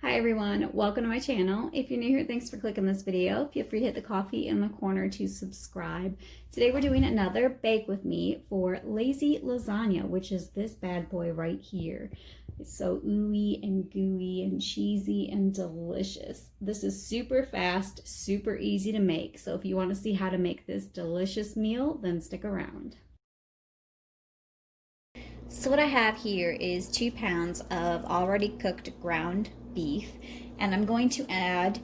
Hi everyone, welcome to my channel. If you're new here, thanks for clicking this video. Feel free to hit the coffee in the corner to subscribe. Today we're doing another bake with me for lazy lasagna, which is this bad boy right here. It's so ooey and gooey and cheesy and delicious. This is super fast, super easy to make. So if you want to see how to make this delicious meal, then stick around. So what I have here is 2 pounds of already cooked ground beef, and I'm going to add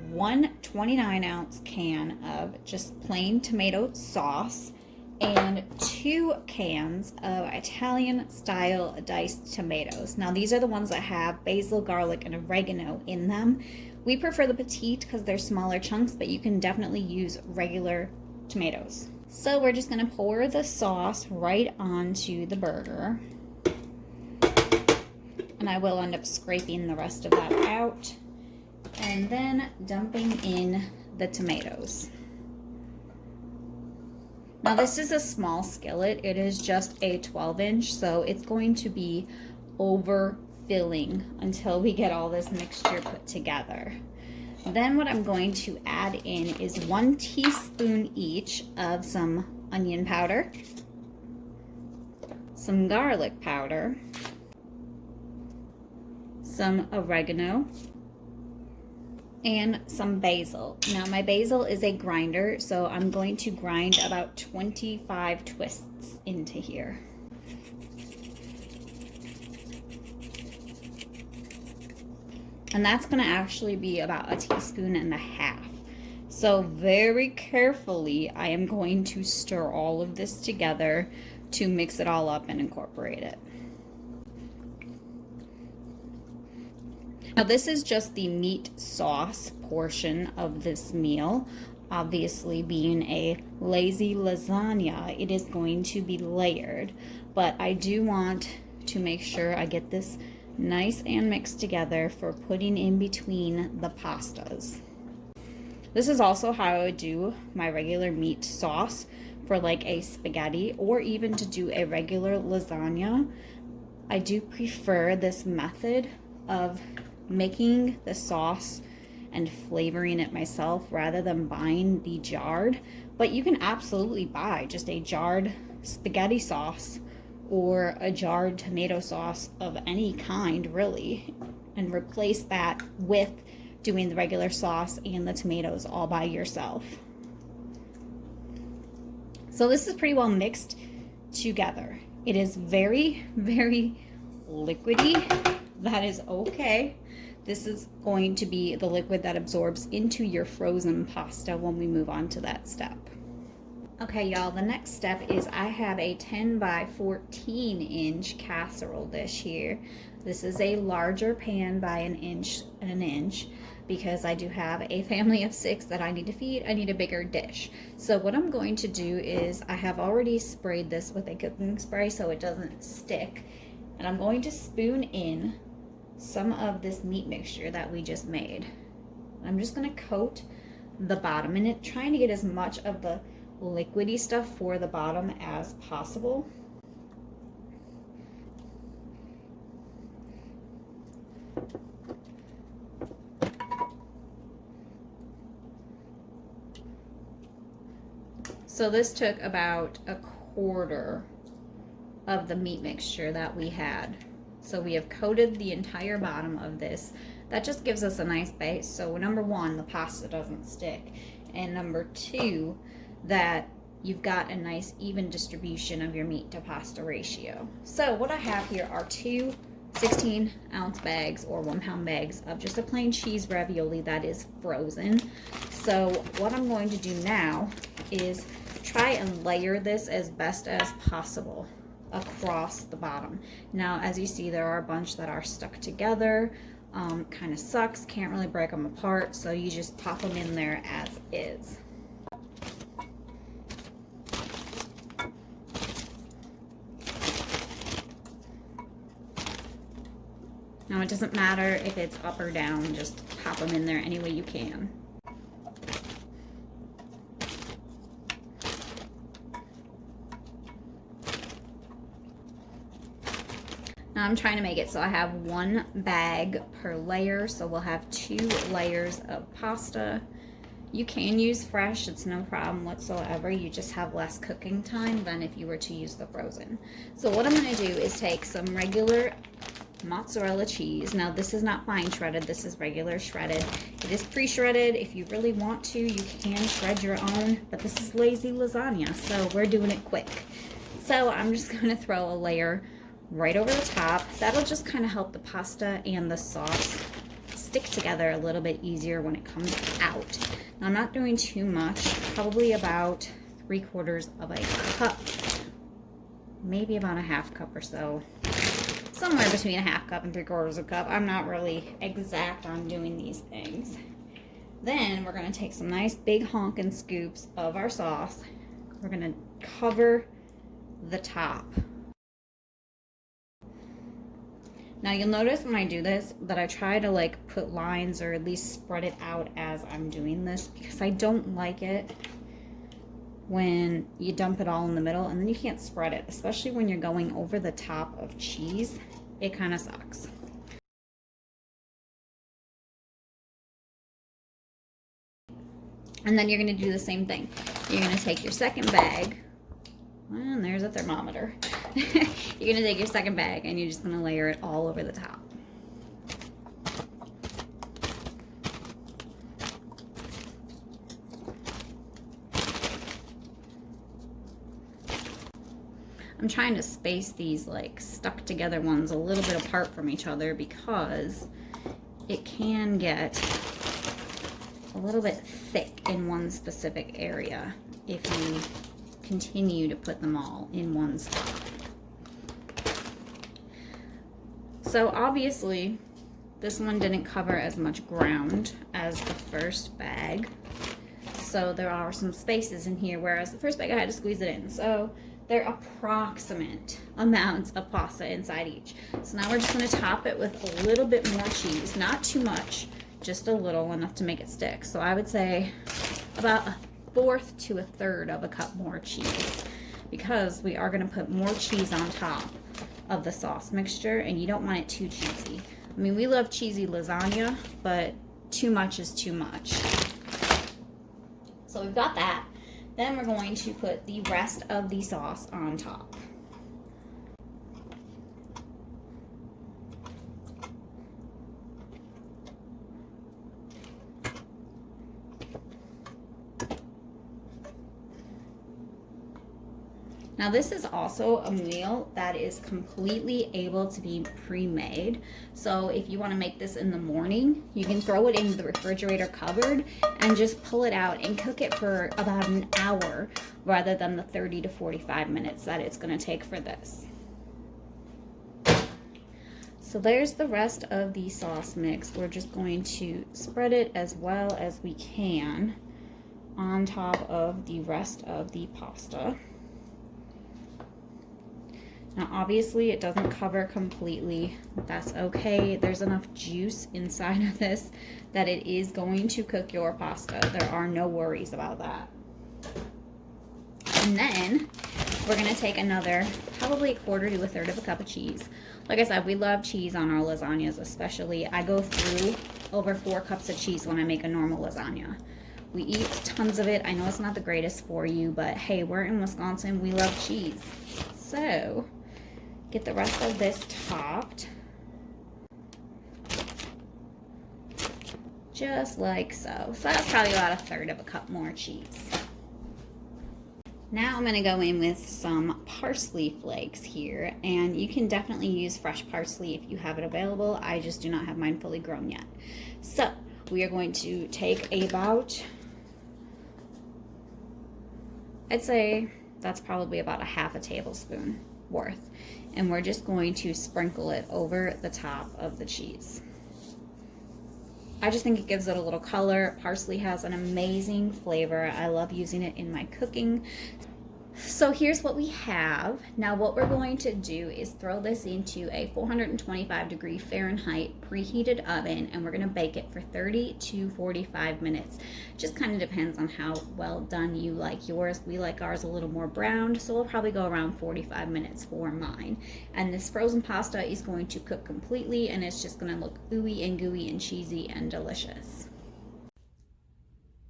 one 29-ounce can of just plain tomato sauce and 2 cans of Italian style diced tomatoes. Now these are the ones that have basil, garlic, and oregano in them. We prefer the petite because they're smaller chunks, but you can definitely use regular tomatoes. So we're just going to pour the sauce right onto the burger. And I will end up scraping the rest of that out. And then dumping in the tomatoes. Now this is a small skillet. It is just a 12-inch, so it's going to be overfilling until we get all this mixture put together. Then what I'm going to add in is 1 teaspoon each of some onion powder, some garlic powder, some oregano, and some basil. Now my basil is a grinder, so I'm going to grind about 25 twists into here. And that's going to actually be about 1.5 teaspoons. So very carefully, I am going to stir all of this together to mix it all up and incorporate it. Now this is just the meat sauce portion of this meal. Obviously, being a lazy lasagna, it is going to be layered, but I do want to make sure I get this nice and mixed together for putting in between the pastas. This is also how I would do my regular meat sauce for like a spaghetti or even to do a regular lasagna. I do prefer this method of making the sauce and flavoring it myself rather than buying the jarred, but you can absolutely buy just a jarred spaghetti sauce or a jarred tomato sauce of any kind really, and replace that with doing the regular sauce and the tomatoes all by yourself. So this is pretty well mixed together. It is very, very liquidy. That is okay. This is going to be the liquid that absorbs into your frozen pasta when we move on to that step. Okay, y'all, the next step is I have a 10 by 14 inch casserole dish here. This is a larger pan by an inch and an inch because I do have a family of 6 that I need to feed. I need a bigger dish. So what I'm going to do is I have already sprayed this with a cooking spray so it doesn't stick. And I'm going to spoon in some of this meat mixture that we just made. I'm just going to coat the bottom in it, trying to get as much of the liquidy stuff for the bottom as possible. So this took about 1/4 of the meat mixture that we had. So we have coated the entire bottom of this. That just gives us a nice base. So number 1, the pasta doesn't stick. And number 2, that you've got a nice even distribution of your meat to pasta ratio. So what I have here are 2 16-ounce bags or 1-pound bags of just a plain cheese ravioli that is frozen. So what I'm going to do now is try and layer this as best as possible across the bottom. Now as you see, there are a bunch that are stuck together. Kind of sucks, can't really break them apart, so you just pop them in there as is. Now it doesn't matter if it's up or down, just pop them in there any way you can. Now Now I'm trying to make it so I have 1 bag per layer, so we'll have 2 layers of pasta. You can use fresh, it's no problem whatsoever. You just have less cooking time than if you were to use the frozen. So what I'm going to do is take some regular mozzarella cheese. Now this is not fine shredded, this is regular shredded. It is pre-shredded. If you really want to, you can shred your own, but this is lazy lasagna, so we're doing it quick. So I'm just going to throw a layer right over the top. That'll just kind of help the pasta and the sauce stick together a little bit easier when it comes out. Now I'm not doing too much, probably about 3/4 of a cup, maybe about a half cup or so. Somewhere between a half cup and 3/4 of a cup. I'm not really exact on doing these things. Then we're going to take some nice big honking scoops of our sauce. We're going to cover the top. Now you'll notice when I do this that I try to like put lines or at least spread it out as I'm doing this, because I don't like it when you dump it all in the middle and then you can't spread it, especially when you're going over the top of cheese. It kind of sucks. And then you're going to do the same thing. You're going to take your second bag, and there's a thermometer. You're going to take your second bag and you're just going to layer it all over the top. I'm trying to space these like stuck together ones a little bit apart from each other because it can get a little bit thick in one specific area if you continue to put them all in one spot. So obviously this one didn't cover as much ground as the first bag, so there are some spaces in here, whereas the first bag I had to squeeze it in. So they're approximate amounts of pasta inside each. So now we're just going to top it with a little bit more cheese, not too much, just a little, enough to make it stick. So I would say about 1/4 to 1/3 of a cup more cheese, because we are going to put more cheese on top of the sauce mixture and you don't want it too cheesy. I mean, we love cheesy lasagna, but too much is too much. So we've got that. Then we're going to put the rest of the sauce on top. Now this is also a meal that is completely able to be pre-made. So if you want to make this in the morning, you can throw it in the refrigerator cupboard and just pull it out and cook it for about an hour rather than the 30 to 45 minutes that it's going to take for this. So there's the rest of the sauce mix. We're just going to spread it as well as we can on top of the rest of the pasta. Now obviously it doesn't cover completely. That's okay. There's enough juice inside of this that it is going to cook your pasta. There are no worries about that. And then we're going to take another, probably 1/4 to 1/3 of a cup of cheese. Like I said, we love cheese on our lasagnas especially. I go through over 4 cups of cheese when I make a normal lasagna. We eat tons of it. I know it's not the greatest for you, but hey, we're in Wisconsin. We love cheese. So get the rest of this topped, just like so. So that's probably about 1/3 of a cup more cheese. Now I'm going to go in with some parsley flakes here, and you can definitely use fresh parsley if you have it available. I just do not have mine fully grown yet. So we are going to take about, I'd say that's probably about a 1/2 tablespoon worth, and we're just going to sprinkle it over the top of the cheese. I just think it gives it a little color. Parsley has an amazing flavor. I love using it in my cooking. So here's what we have. Now what we're going to do is throw this into a 425-degree Fahrenheit preheated oven, and we're going to bake it for 30 to 45 minutes. Just kind of depends on how well done you like yours. We like ours a little more browned, so we'll probably go around 45 minutes for mine. And this frozen pasta is going to cook completely, and it's just going to look ooey and gooey and cheesy and delicious.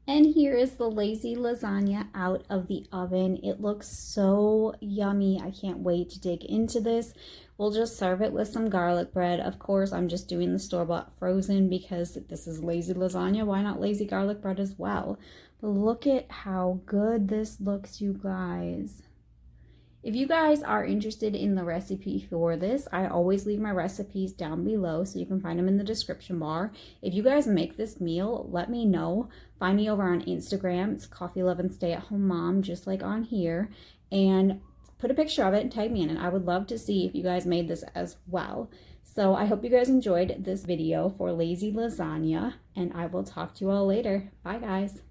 And here is the lazy lasagna out of the oven. It looks so yummy. I can't wait to dig into this. We'll just serve it with some garlic bread. Of course, I'm just doing the store-bought frozen because this is lazy lasagna. Why not lazy garlic bread as well? But look at how good this looks, you guys. If you guys are interested in the recipe for this, I always leave my recipes down below so you can find them in the description bar. If you guys make this meal, let me know. Find me over on Instagram. It's coffee-lovin'-stay-at-home-mom, just like on here. And put a picture of it and tag me in it. I would love to see if you guys made this as well. So I hope you guys enjoyed this video for lazy lasagna, and I will talk to you all later. Bye, guys.